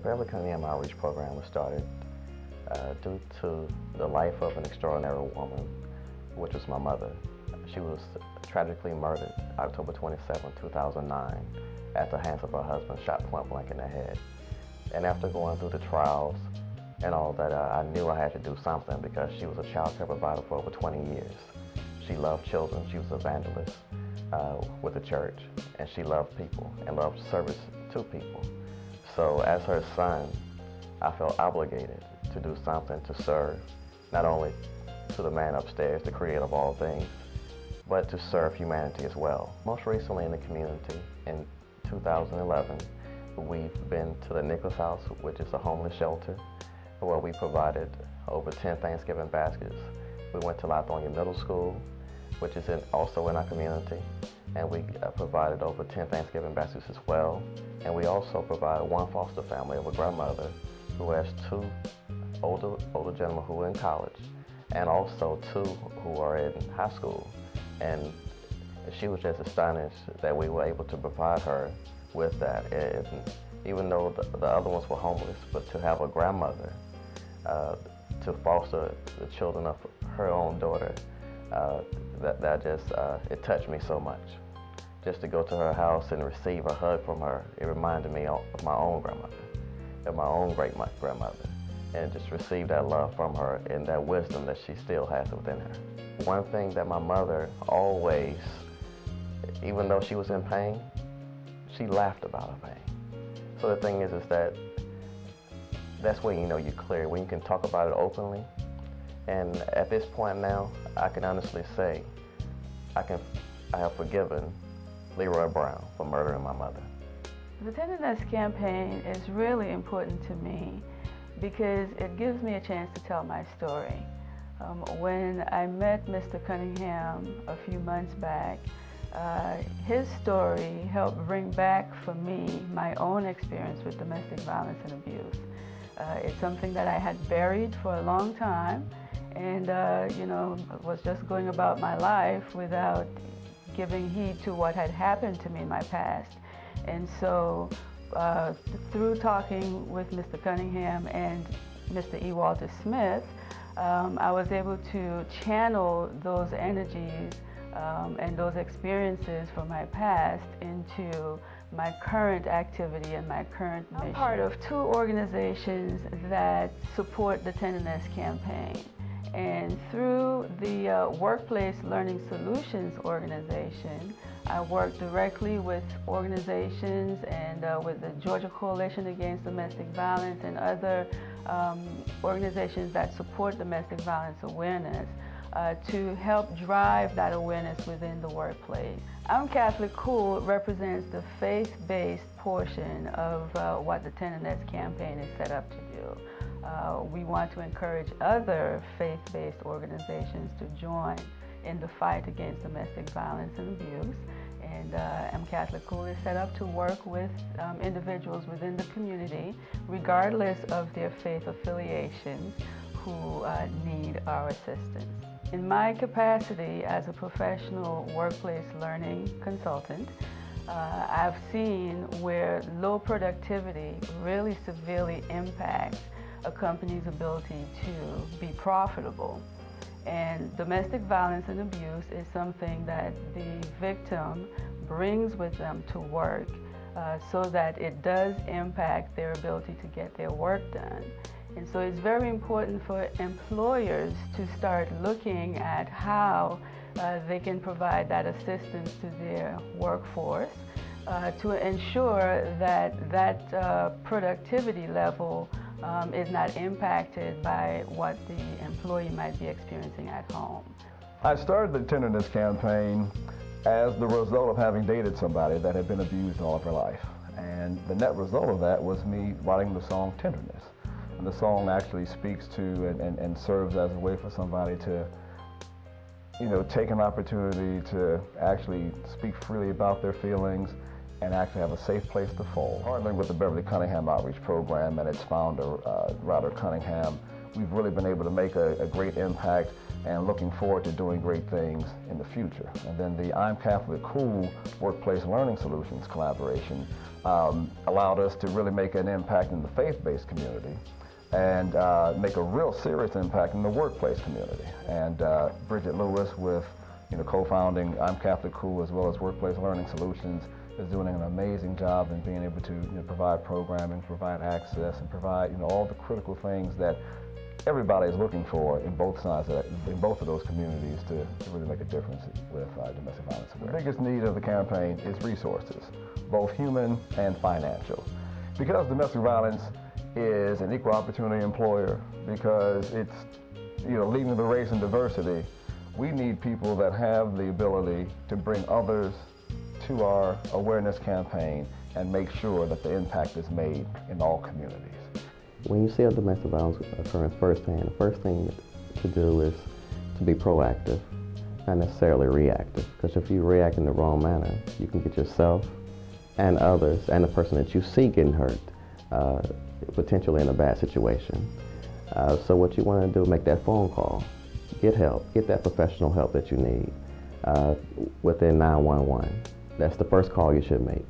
Beverly Cunningham Outreach Program was started due to the life of an extraordinary woman, which was my mother. She was tragically murdered October 27, 2009, at the hands of her husband, shot point blank in the head. And after going through the trials and all that, I knew I had to do something because she was a child care provider for over 20 years. She loved children. She was an evangelist with the church, and she loved people and loved service to people. So as her son, I felt obligated to do something to serve, not only to the man upstairs, the creator of all things, but to serve humanity as well. Most recently in the community, in 2011, we've been to the Nichols House, which is a homeless shelter, where we provided over 10 Thanksgiving baskets. We went to Lithonia Middle School, which is also in our community, and we provided over 10 Thanksgiving baskets as well. And we also provide one foster family of a grandmother who has two older gentlemen who are in college, and also two who are in high school. And she was just astonished that we were able to provide her with that. And even though the other ones were homeless, but to have a grandmother to foster the children of her own daughter, it touched me so much. Just to go to her house and receive a hug from her, it reminded me of my own grandmother, of my own great-grandmother, and just receive that love from her and that wisdom that she still has within her. One thing that my mother always, even though she was in pain, she laughed about her pain. So the thing is that that's when you know you're clear, when you can talk about it openly. And at this point now, I can honestly say I have forgiven Leroy Brown for murdering my mother. The Tenderness campaign is really important to me because it gives me a chance to tell my story. When I met Mr. Cunningham a few months back, his story helped bring back for me my own experience with domestic violence and abuse. It's something that I had buried for a long time, and was just going about my life without giving heed to what had happened to me in my past. And so through talking with Mr. Cunningham and Mr. E. Walter Smith, I was able to channel those energies and those experiences from my past into my current activity and my current mission. I'm part of two organizations that support the Tenderness campaign. And through the Workplace Learning Solutions organization, I work directly with organizations and with the Georgia Coalition Against Domestic Violence and other organizations that support domestic violence awareness to help drive that awareness within the workplace. I'm Catholic Cool represents the faith-based portion of what the Tenderness campaign is set up to do. We want to encourage other faith-based organizations to join in the fight against domestic violence and abuse. And M Catholic Cool is set up to work with individuals within the community, regardless of their faith affiliations, who need our assistance. In my capacity as a professional workplace learning consultant, I've seen where low productivity really severely impacts a company's ability to be profitable. And domestic violence and abuse is something that the victim brings with them to work so that it does impact their ability to get their work done. And so it's very important for employers to start looking at how they can provide that assistance to their workforce to ensure that that productivity level is not impacted by what the employee might be experiencing at home. I started the Tenderness campaign as the result of having dated somebody that had been abused all of her life. And the net result of that was me writing the song Tenderness. And the song actually speaks to and serves as a way for somebody to take an opportunity to actually speak freely about their feelings and actually have a safe place to fall. Partnering with the Beverly Cunningham Outreach Program and its founder, Ryder Cunningham, we've really been able to make a great impact and looking forward to doing great things in the future. And then the I'm Catholic Cool Workplace Learning Solutions collaboration allowed us to really make an impact in the faith-based community and make a real serious impact in the workplace community. And Bridget Lewis, with co-founding I'm Catholic Cool as well as Workplace Learning Solutions, is doing an amazing job in being able to provide programming, provide access, and provide all the critical things that everybody is looking for in both sides in both of those communities to really make a difference with domestic violence awareness. The biggest need of the campaign is resources, both human and financial. Because domestic violence is an equal opportunity employer, because it's leading the race in diversity, we need people that have the ability to bring others to our awareness campaign and make sure that the impact is made in all communities. When you see a domestic violence occurrence firsthand, the first thing to do is to be proactive, not necessarily reactive. Because if you react in the wrong manner, you can get yourself and others and the person that you see getting hurt, potentially in a bad situation. So what you want to do, make that phone call, get help, get that professional help that you need within 911. That's the first call you should make.